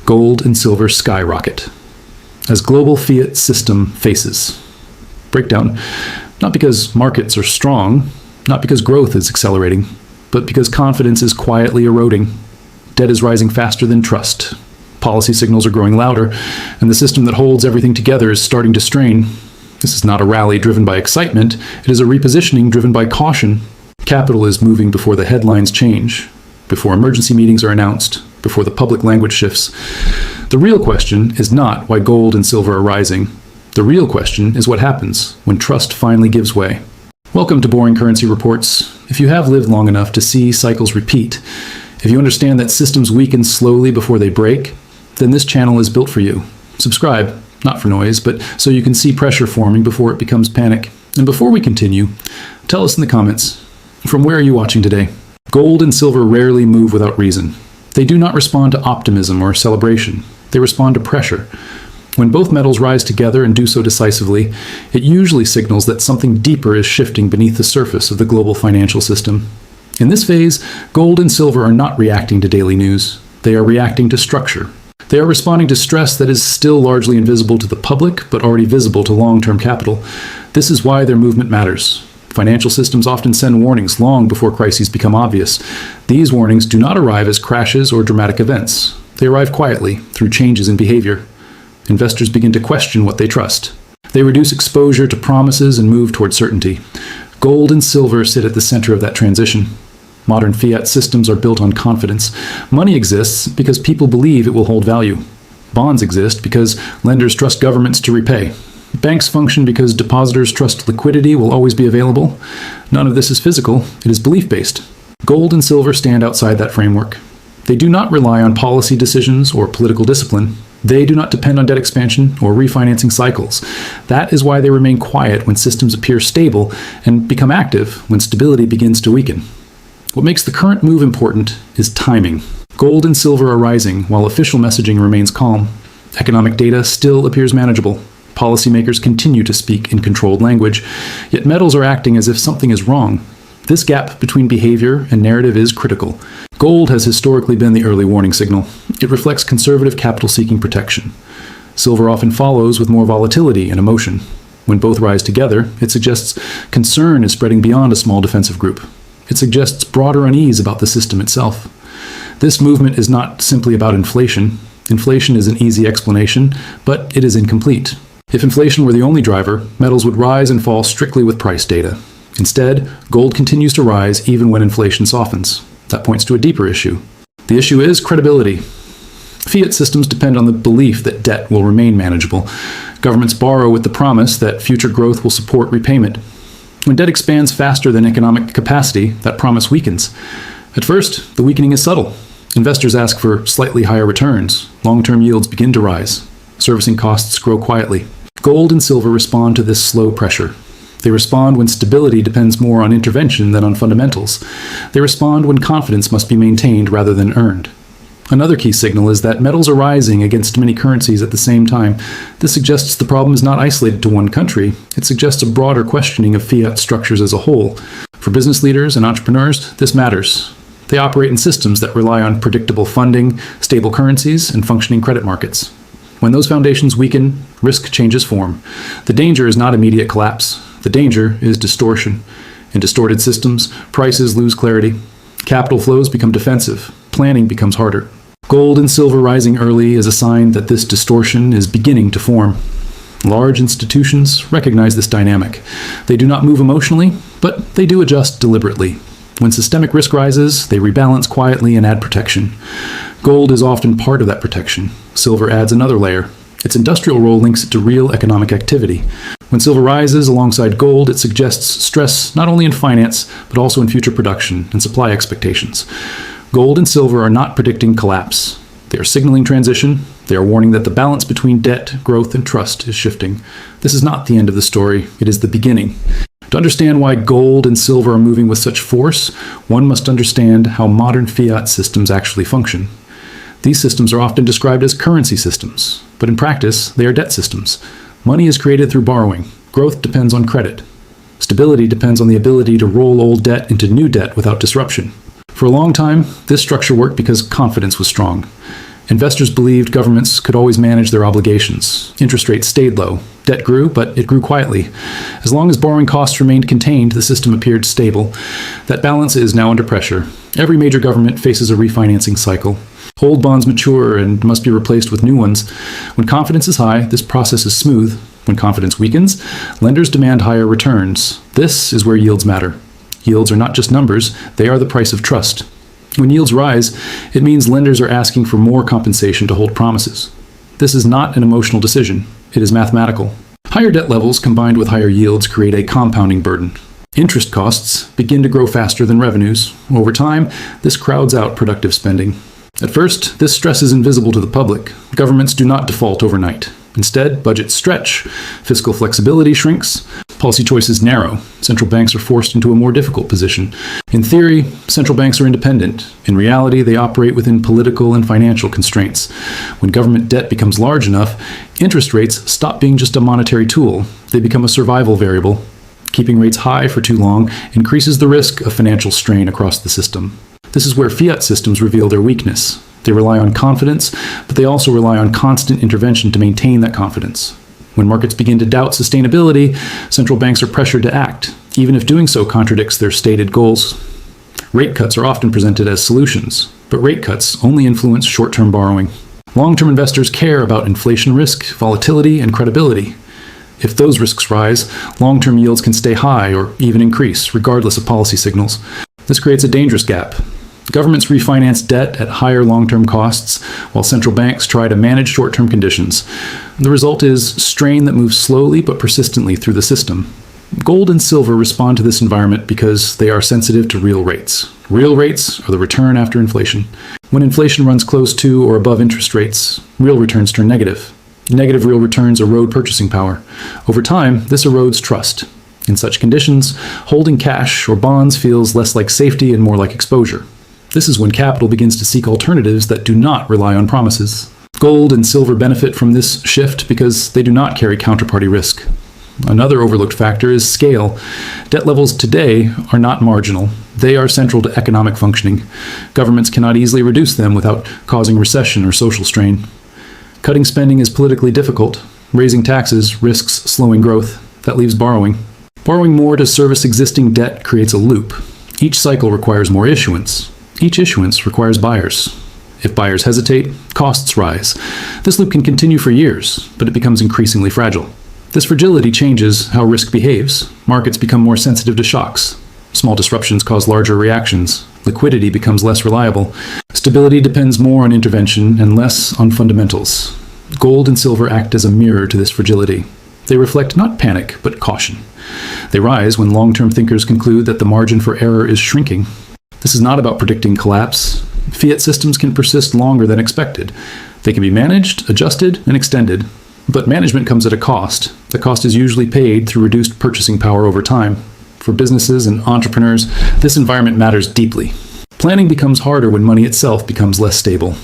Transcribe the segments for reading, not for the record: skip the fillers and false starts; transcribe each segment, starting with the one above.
Gold and silver skyrocket as global fiat system faces. Breakdown, not because markets are strong, not because growth is accelerating, but because confidence is quietly eroding. Debt is rising faster than trust. Policy signals are growing louder, and the system that holds everything together is starting to strain. This is not a rally driven by excitement, it is a repositioning driven by caution. Capital is moving before the headlines change, before emergency meetings are announced, before the public language shifts. The real question is not why gold and silver are rising. The real question is what happens when trust finally gives way. Welcome to Boring Currency Reports. If you have lived long enough to see cycles repeat, if you understand that systems weaken slowly before they break, then this channel is built for you. Subscribe, not for noise, but so you can see pressure forming before it becomes panic. And before we continue, tell us in the comments, from where are you watching today? Gold and silver rarely move without reason. They do not respond to optimism or celebration. They respond to pressure. When both metals rise together and do so decisively, it usually signals that something deeper is shifting beneath the surface of the global financial system. In this phase, gold and silver are not reacting to daily news. They are reacting to structure. They are responding to stress that is still largely invisible to the public, but already visible to long-term capital. This is why their movement matters. Financial systems often send warnings long before crises become obvious. These warnings do not arrive as crashes or dramatic events. They arrive quietly, through changes in behavior. Investors begin to question what they trust. They reduce exposure to promises and move toward certainty. Gold and silver sit at the center of that transition. Modern fiat systems are built on confidence. Money exists because people believe it will hold value. Bonds exist because lenders trust governments to repay. Banks function because depositors trust liquidity will always be available. None of this is physical, it is belief-based. Gold and silver stand outside that framework. They do not rely on policy decisions or political discipline. They do not depend on debt expansion or refinancing cycles. That is why they remain quiet when systems appear stable and become active when stability begins to weaken. What makes the current move important is timing. Gold and silver are rising while official messaging remains calm. Economic data still appears manageable. Policymakers continue to speak in controlled language, yet metals are acting as if something is wrong. This gap between behavior and narrative is critical. Gold has historically been the early warning signal. It reflects conservative capital-seeking protection. Silver often follows with more volatility and emotion. When both rise together, it suggests concern is spreading beyond a small defensive group. It suggests broader unease about the system itself. This movement is not simply about inflation. Inflation is an easy explanation, but it is incomplete. If inflation were the only driver, metals would rise and fall strictly with price data. Instead, gold continues to rise even when inflation softens. That points to a deeper issue. The issue is credibility. Fiat systems depend on the belief that debt will remain manageable. Governments borrow with the promise that future growth will support repayment. When debt expands faster than economic capacity, that promise weakens. At first, the weakening is subtle. Investors ask for slightly higher returns. Long-term yields begin to rise. Servicing costs grow quietly. Gold and silver respond to this slow pressure. They respond when stability depends more on intervention than on fundamentals. They respond when confidence must be maintained rather than earned. Another key signal is that metals are rising against many currencies at the same time. This suggests the problem is not isolated to one country. It suggests a broader questioning of fiat structures as a whole. For business leaders and entrepreneurs, this matters. They operate in systems that rely on predictable funding, stable currencies, and functioning credit markets. When those foundations weaken, risk changes form. The danger is not immediate collapse. The danger is distortion. In distorted systems, prices lose clarity. Capital flows become defensive. Planning becomes harder. Gold and silver rising early is a sign that this distortion is beginning to form. Large institutions recognize this dynamic. They do not move emotionally, but they do adjust deliberately. When systemic risk rises, they rebalance quietly and add protection. Gold is often part of that protection. Silver adds another layer. Its industrial role links it to real economic activity. When silver rises alongside gold, it suggests stress not only in finance, but also in future production and supply expectations. Gold and silver are not predicting collapse. They are signaling transition. They are warning that the balance between debt, growth, and trust is shifting. This is not the end of the story. It is the beginning. To understand why gold and silver are moving with such force, one must understand how modern fiat systems actually function. These systems are often described as currency systems, but in practice, they are debt systems. Money is created through borrowing. Growth depends on credit. Stability depends on the ability to roll old debt into new debt without disruption. For a long time, this structure worked because confidence was strong. Investors believed governments could always manage their obligations. Interest rates stayed low. Debt grew, but it grew quietly. As long as borrowing costs remained contained, the system appeared stable. That balance is now under pressure. Every major government faces a refinancing cycle. Old bonds mature and must be replaced with new ones. When confidence is high, this process is smooth. When confidence weakens, lenders demand higher returns. This is where yields matter. Yields are not just numbers, they are the price of trust. When yields rise, it means lenders are asking for more compensation to hold promises. This is not an emotional decision, it is mathematical. Higher debt levels combined with higher yields create a compounding burden. Interest costs begin to grow faster than revenues. Over time, this crowds out productive spending. At first, this stress is invisible to the public. Governments do not default overnight. Instead, budgets stretch, fiscal flexibility shrinks, policy choices narrow, central banks are forced into a more difficult position. In theory, central banks are independent. In reality, they operate within political and financial constraints. When government debt becomes large enough, interest rates stop being just a monetary tool. They become a survival variable. Keeping rates high for too long increases the risk of financial strain across the system. This is where fiat systems reveal their weakness. They rely on confidence, but they also rely on constant intervention to maintain that confidence. When markets begin to doubt sustainability, central banks are pressured to act, even if doing so contradicts their stated goals. Rate cuts are often presented as solutions, but rate cuts only influence short-term borrowing. Long-term investors care about inflation risk, volatility, and credibility. If those risks rise, long-term yields can stay high or even increase, regardless of policy signals. This creates a dangerous gap. Governments refinance debt at higher long-term costs, while central banks try to manage short-term conditions. The result is strain that moves slowly but persistently through the system. Gold and silver respond to this environment because they are sensitive to real rates. Real rates are the return after inflation. When inflation runs close to or above interest rates, real returns turn negative. Negative real returns erode purchasing power. Over time, this erodes trust. In such conditions, holding cash or bonds feels less like safety and more like exposure. This is when capital begins to seek alternatives that do not rely on promises. Gold and silver benefit from this shift because they do not carry counterparty risk. Another overlooked factor is scale. Debt levels today are not marginal. They are central to economic functioning. Governments cannot easily reduce them without causing recession or social strain. Cutting spending is politically difficult. Raising taxes risks slowing growth. That leaves borrowing. Borrowing more to service existing debt creates a loop. Each cycle requires more issuance. Each issuance requires buyers. If buyers hesitate, costs rise. This loop can continue for years, but it becomes increasingly fragile. This fragility changes how risk behaves. Markets become more sensitive to shocks. Small disruptions cause larger reactions. Liquidity becomes less reliable. Stability depends more on intervention and less on fundamentals. Gold and silver act as a mirror to this fragility. They reflect not panic, but caution. They rise when long-term thinkers conclude that the margin for error is shrinking. This is not about predicting collapse. Fiat systems can persist longer than expected. They can be managed, adjusted, and extended. But management comes at a cost. The cost is usually paid through reduced purchasing power over time. For businesses and entrepreneurs, this environment matters deeply. Planning becomes harder when money itself becomes less stable.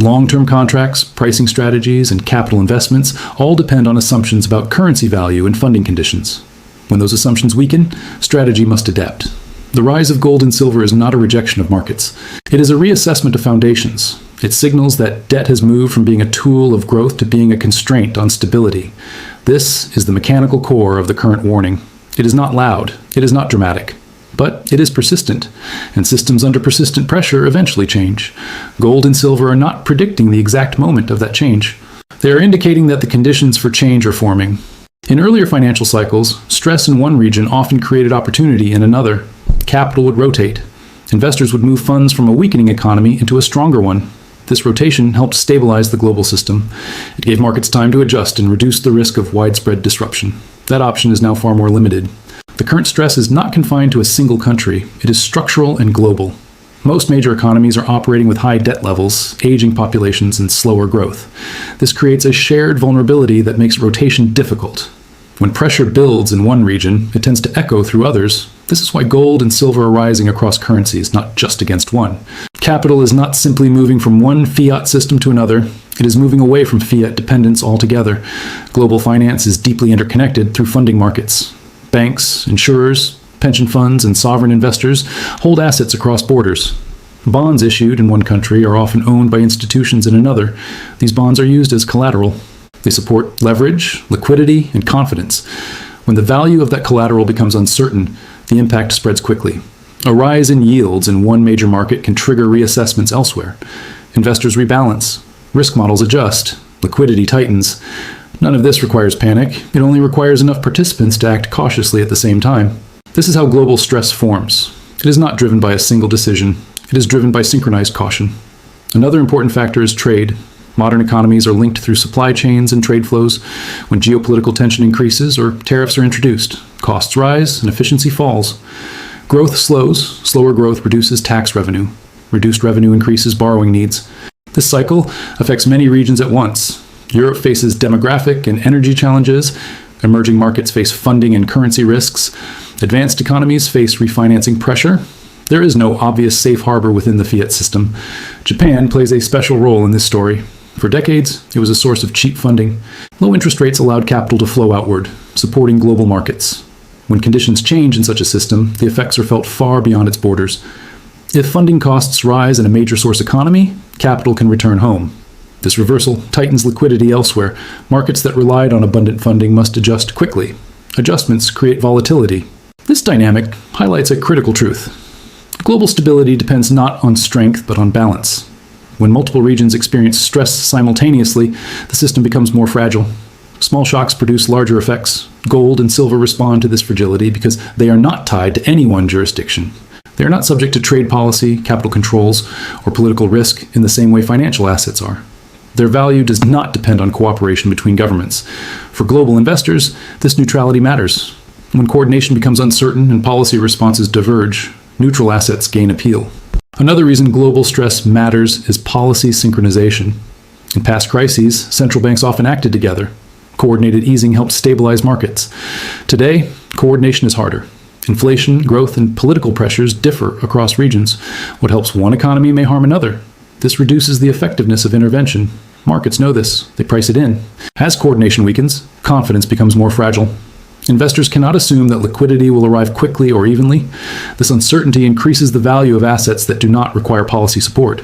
Long-term contracts, pricing strategies, and capital investments all depend on assumptions about currency value and funding conditions. When those assumptions weaken, strategy must adapt. The rise of gold and silver is not a rejection of markets. It is a reassessment of foundations. It signals that debt has moved from being a tool of growth to being a constraint on stability. This is the mechanical core of the current warning. It is not loud. It is not dramatic. But it is persistent, and systems under persistent pressure eventually change. Gold and silver are not predicting the exact moment of that change. They are indicating that the conditions for change are forming. In earlier financial cycles, stress in one region often created opportunity in another. Capital would rotate. Investors would move funds from a weakening economy into a stronger one. This rotation helped stabilize the global system. It gave markets time to adjust and reduce the risk of widespread disruption. That option is now far more limited. The current stress is not confined to a single country. It is structural and global. Most major economies are operating with high debt levels, aging populations, and slower growth. This creates a shared vulnerability that makes rotation difficult. When pressure builds in one region, it tends to echo through others. This is why gold and silver are rising across currencies, not just against one. Capital is not simply moving from one fiat system to another. It is moving away from fiat dependence altogether. Global finance is deeply interconnected through funding markets. Banks, insurers, pension funds, and sovereign investors hold assets across borders. Bonds issued in one country are often owned by institutions in another. These bonds are used as collateral. They support leverage, liquidity, and confidence. When the value of that collateral becomes uncertain, the impact spreads quickly. A rise in yields in one major market can trigger reassessments elsewhere. Investors rebalance. Risk models adjust. Liquidity tightens. None of this requires panic. It only requires enough participants to act cautiously at the same time. This is how global stress forms. It is not driven by a single decision. It is driven by synchronized caution. Another important factor is trade. Modern economies are linked through supply chains and trade flows. When geopolitical tension increases or tariffs are introduced, costs rise and efficiency falls. Growth slows. Slower growth reduces tax revenue. Reduced revenue increases borrowing needs. This cycle affects many regions at once. Europe faces demographic and energy challenges. Emerging markets face funding and currency risks. Advanced economies face refinancing pressure. There is no obvious safe harbor within the fiat system. Japan plays a special role in this story. For decades, it was a source of cheap funding. Low interest rates allowed capital to flow outward, supporting global markets. When conditions change in such a system, the effects are felt far beyond its borders. If funding costs rise in a major source economy, capital can return home. This reversal tightens liquidity elsewhere. Markets that relied on abundant funding must adjust quickly. Adjustments create volatility. This dynamic highlights a critical truth. Global stability depends not on strength, but on balance. When multiple regions experience stress simultaneously, the system becomes more fragile. Small shocks produce larger effects. Gold and silver respond to this fragility because they are not tied to any one jurisdiction. They are not subject to trade policy, capital controls, or political risk in the same way financial assets are. Their value does not depend on cooperation between governments. For global investors, this neutrality matters. When coordination becomes uncertain and policy responses diverge, neutral assets gain appeal. Another reason global stress matters is policy synchronization. In past crises, central banks often acted together. Coordinated easing helped stabilize markets. Today, coordination is harder. Inflation, growth, and political pressures differ across regions. What helps one economy may harm another. This reduces the effectiveness of intervention. Markets know this. They price it in. As coordination weakens, confidence becomes more fragile. Investors cannot assume that liquidity will arrive quickly or evenly. This uncertainty increases the value of assets that do not require policy support.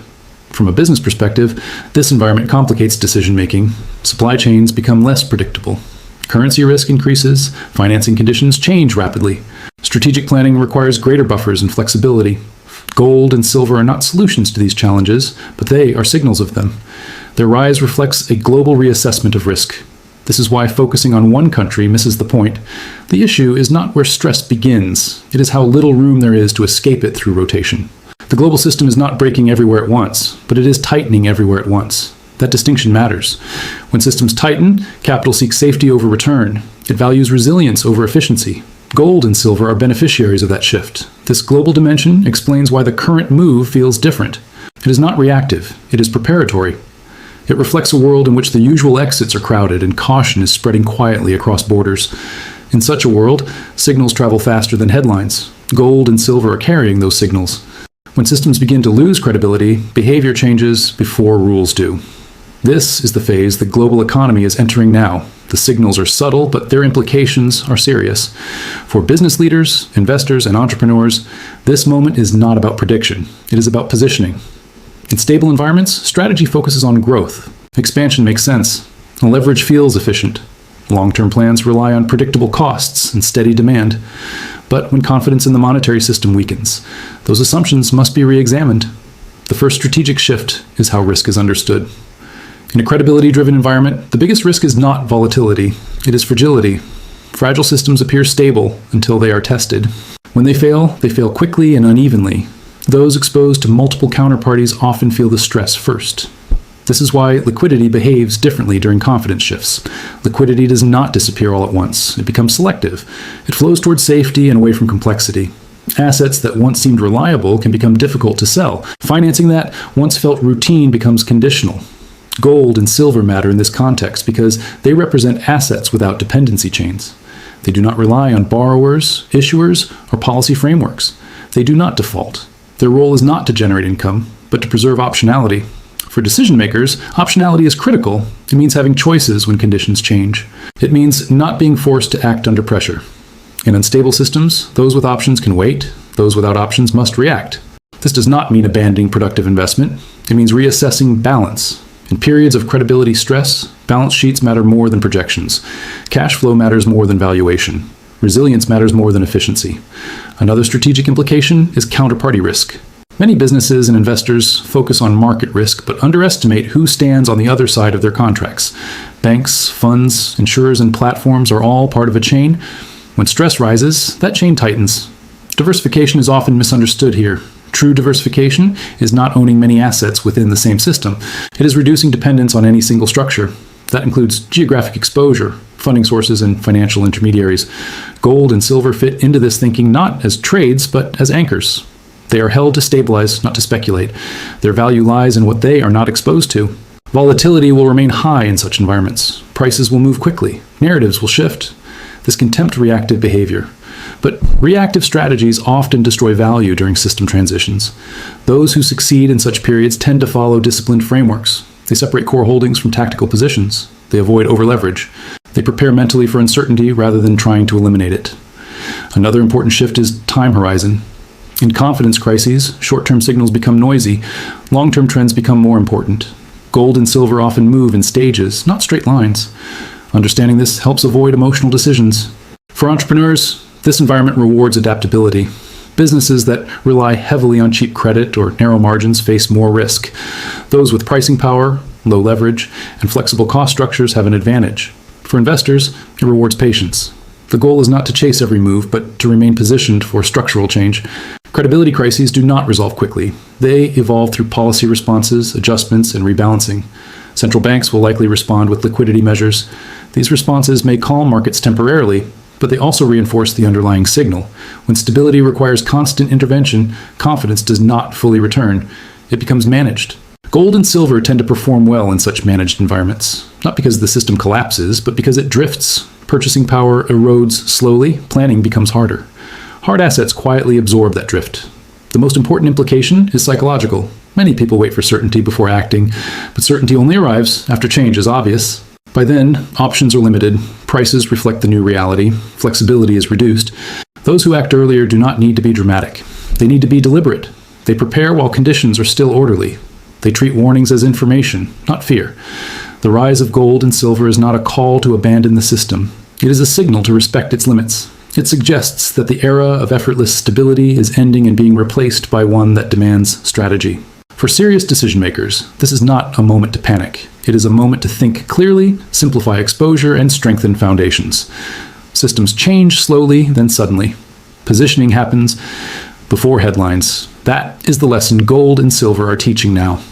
From a business perspective, this environment complicates decision-making. Supply chains become less predictable. Currency risk increases. Financing conditions change rapidly. Strategic planning requires greater buffers and flexibility. Gold and silver are not solutions to these challenges, but they are signals of them. Their rise reflects a global reassessment of risk. This is why focusing on one country misses the point. The issue is not where stress begins. It is how little room there is to escape it through rotation. The global system is not breaking everywhere at once, but it is tightening everywhere at once. That distinction matters. When systems tighten, capital seeks safety over return. It values resilience over efficiency. Gold and silver are beneficiaries of that shift. This global dimension explains why the current move feels different. It is not reactive. It is preparatory. It reflects a world in which the usual exits are crowded and caution is spreading quietly across borders. In such a world, signals travel faster than headlines. Gold and silver are carrying those signals. When systems begin to lose credibility, behavior changes before rules do. This is the phase the global economy is entering now. The signals are subtle, but their implications are serious. For business leaders, investors, and entrepreneurs, this moment is not about prediction. It is about positioning. In stable environments, strategy focuses on growth. Expansion makes sense. Leverage feels efficient. Long-term plans rely on predictable costs and steady demand. But when confidence in the monetary system weakens, those assumptions must be re-examined. The first strategic shift is how risk is understood. In a credibility-driven environment, the biggest risk is not volatility. It is fragility. Fragile systems appear stable until they are tested. When they fail quickly and unevenly. Those exposed to multiple counterparties often feel the stress first. This is why liquidity behaves differently during confidence shifts. Liquidity does not disappear all at once. It becomes selective. It flows towards safety and away from complexity. Assets that once seemed reliable can become difficult to sell. Financing that once felt routine becomes conditional. Gold and silver matter in this context because they represent assets without dependency chains. They do not rely on borrowers, issuers, or policy frameworks. They do not default. Their role is not to generate income, but to preserve optionality. For decision makers, optionality is critical. It means having choices when conditions change. It means not being forced to act under pressure. In unstable systems, those with options can wait. Those without options must react. This does not mean abandoning productive investment. It means reassessing balance. In periods of credibility stress, balance sheets matter more than projections. Cash flow matters more than valuation. Resilience matters more than efficiency. Another strategic implication is counterparty risk. Many businesses and investors focus on market risk but underestimate who stands on the other side of their contracts. Banks, funds, insurers, and platforms are all part of a chain. When stress rises, that chain tightens. Diversification is often misunderstood here. True diversification is not owning many assets within the same system. It is reducing dependence on any single structure. That includes geographic exposure, funding sources, and financial intermediaries. Gold and silver fit into this thinking not as trades, but as anchors. They are held to stabilize, not to speculate. Their value lies in what they are not exposed to. Volatility will remain high in such environments. Prices will move quickly. Narratives will shift. This can tempt reactive behavior. But reactive strategies often destroy value during system transitions. Those who succeed in such periods tend to follow disciplined frameworks. They separate core holdings from tactical positions. They avoid overleverage. They prepare mentally for uncertainty rather than trying to eliminate it. Another important shift is time horizon. In confidence crises, short-term signals become noisy. Long-term trends become more important. Gold and silver often move in stages, not straight lines. Understanding this helps avoid emotional decisions. For entrepreneurs, this environment rewards adaptability. Businesses that rely heavily on cheap credit or narrow margins face more risk. Those with pricing power, low leverage, and flexible cost structures have an advantage. For investors, it rewards patience. The goal is not to chase every move, but to remain positioned for structural change. Credibility crises do not resolve quickly. They evolve through policy responses, adjustments, and rebalancing. Central banks will likely respond with liquidity measures. These responses may calm markets temporarily, but they also reinforce the underlying signal. When stability requires constant intervention, confidence does not fully return. It becomes managed. Gold and silver tend to perform well in such managed environments, not because the system collapses, but because it drifts. Purchasing power erodes slowly, planning becomes harder. Hard assets quietly absorb that drift. The most important implication is psychological. Many people wait for certainty before acting, but certainty only arrives after change is obvious. By then, options are limited, prices reflect the new reality, flexibility is reduced. Those who act earlier do not need to be dramatic. They need to be deliberate. They prepare while conditions are still orderly. They treat warnings as information, not fear. The rise of gold and silver is not a call to abandon the system. It is a signal to respect its limits. It suggests that the era of effortless stability is ending and being replaced by one that demands strategy. For serious decision makers, this is not a moment to panic. It is a moment to think clearly, simplify exposure, and strengthen foundations. Systems change slowly, then suddenly. Positioning happens before headlines. That is the lesson gold and silver are teaching now.